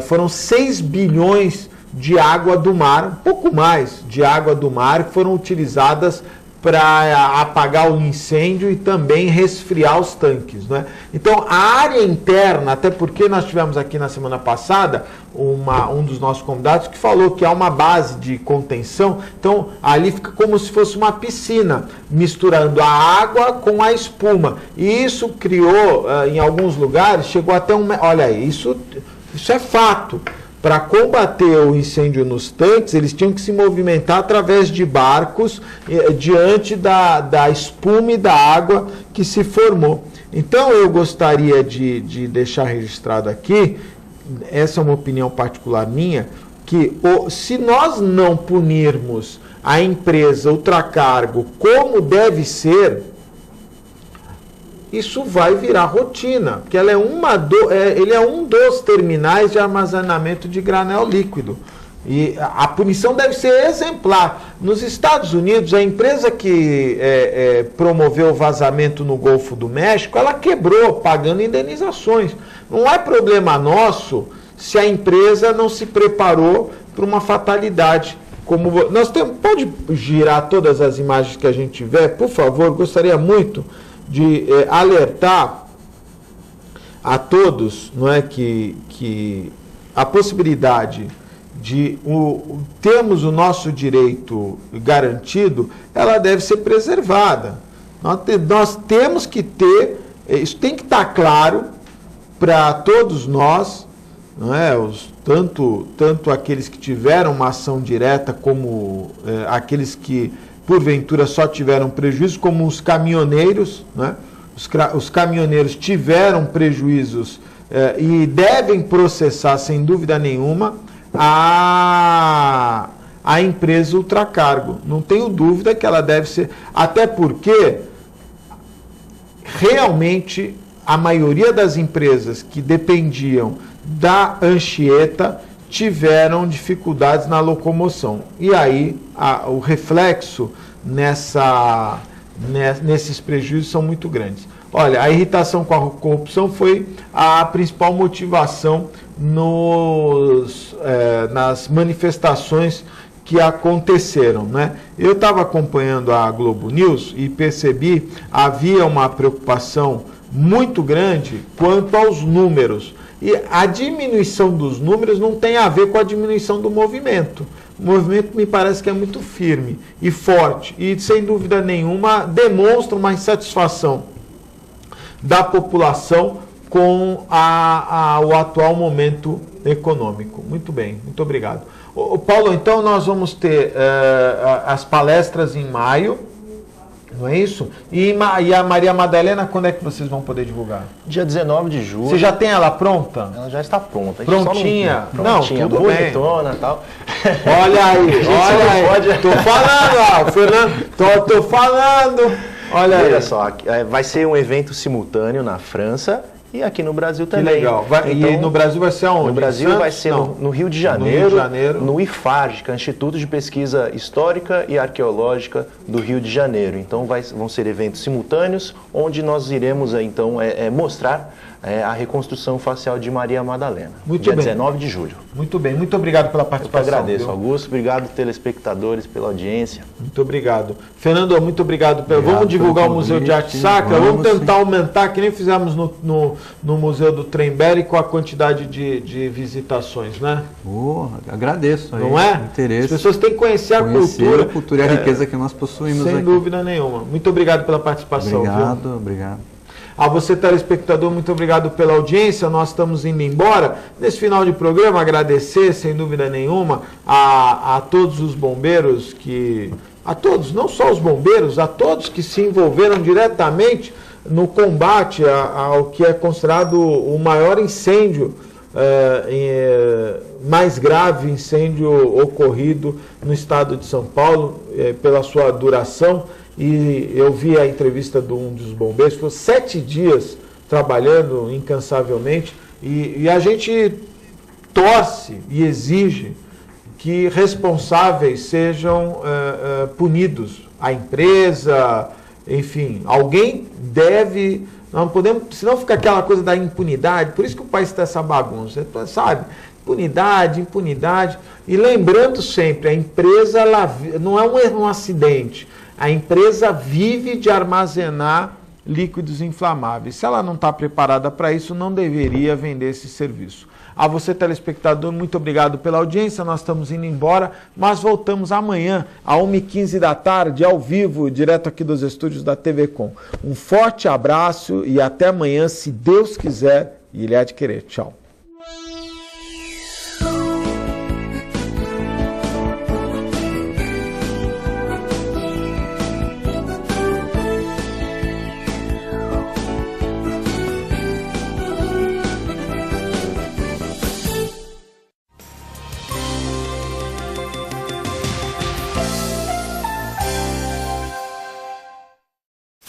foram 6 bilhões de água do mar, um pouco mais de água do mar, que foram utilizadas para apagar o incêndio e também resfriar os tanques, né? Então, a área interna, até porque nós tivemos aqui na semana passada um dos nossos convidados que falou que há uma base de contenção, então ali fica como se fosse uma piscina, misturando a água com a espuma. E isso criou, em alguns lugares, chegou até olha aí, isso é fato. Para combater o incêndio nos tanques, eles tinham que se movimentar através de barcos diante da espuma e da água que se formou. Então, eu gostaria de deixar registrado aqui, essa é uma opinião particular minha, que se nós não punirmos a empresa Ultracargo como deve ser, isso vai virar rotina, porque ela ele é um dos terminais de armazenamento de granel líquido. E a punição deve ser exemplar. Nos Estados Unidos, a empresa que promoveu o vazamento no Golfo do México, ela quebrou, pagando indenizações. Não é problema nosso se a empresa não se preparou para uma fatalidade. Pode girar todas as imagens que a gente tiver, por favor, gostaria muito de alertar a todos, não é, que a possibilidade de termos o nosso direito garantido, ela deve ser preservada. Nós temos que ter, isso tem que estar claro para todos nós, não é? Tanto aqueles que tiveram uma ação direta, como aqueles que porventura só tiveram prejuízo, como os caminhoneiros, né? Os caminhoneiros tiveram prejuízos e devem processar, sem dúvida nenhuma, a empresa Ultracargo. Não tenho dúvida que ela deve ser, até porque realmente a maioria das empresas que dependiam da Anchieta tiveram dificuldades na locomoção. E aí o reflexo nesses prejuízos são muito grandes. Olha, a irritação com a corrupção foi a principal motivação nas manifestações que aconteceram, né? Eu estava acompanhando a Globo News e percebi havia uma preocupação muito grande quanto aos números. E a diminuição dos números não tem a ver com a diminuição do movimento. O movimento me parece que é muito firme e forte e, sem dúvida nenhuma, demonstra uma insatisfação da população com o atual momento econômico. Muito bem, muito obrigado. Paulo, então nós vamos ter as palestras em maio, não é isso? E a Maria Madalena, quando é que vocês vão poder divulgar? Dia 19 de julho. Você já tem ela pronta? Ela já está pronta. Prontinha? Prontinha, tudo bonitona e tal. Olha aí, olha aí. Tô falando, Fernando, tô falando. Olha só, vai ser um evento simultâneo na França e aqui no Brasil também. Que legal. E no Brasil vai ser aonde? No Brasil vai ser no Rio de Janeiro, no IFARJ, que é o Instituto de Pesquisa Histórica e Arqueológica do Rio de Janeiro. Então vão ser eventos simultâneos, onde nós iremos então mostrar a reconstrução facial de Maria Madalena. Muito dia bem. 19 de julho. Muito bem, muito obrigado pela Eu que participação. agradeço, viu? Augusto. Obrigado, telespectadores, pela audiência. Muito obrigado. Fernando, muito obrigado. Obrigado vamos divulgar o pelo Museu de convite. Arte Sacra, vamos Vamos, tentar aumentar, que nem fizemos no Museu do Tremberg, com a quantidade de visitações, né? Agradeço aí, Não é? interesse. As pessoas têm que conhecer a cultura. E a riqueza que nós possuímos Sem aqui. dúvida nenhuma. Muito obrigado pela participação. Obrigado, viu? obrigado. A você, telespectador, muito obrigado pela audiência. Nós estamos indo embora. Nesse final de programa, agradecer, sem dúvida nenhuma, a todos os bombeiros a todos, não só os bombeiros, a todos que se envolveram diretamente no combate ao que é considerado o maior incêndio, mais grave incêndio ocorrido no estado de São Paulo, pela sua duração. E eu vi a entrevista de um dos bombeiros, foi 7 dias trabalhando incansavelmente, e a gente torce e exige que responsáveis sejam punidos. A empresa, enfim, alguém deve... Não podemos, senão fica aquela coisa da impunidade, por isso que o país está essa bagunça, sabe? Impunidade. E lembrando sempre, a empresa ela não é um acidente. A empresa vive de armazenar líquidos inflamáveis. Se ela não está preparada para isso, não deveria vender esse serviço. A você, telespectador, muito obrigado pela audiência. Nós estamos indo embora, mas voltamos amanhã, às 1h15 da tarde, ao vivo, direto aqui dos estúdios da TV Com. Um forte abraço e até amanhã, se Deus quiser e Ele há de querer. Tchau.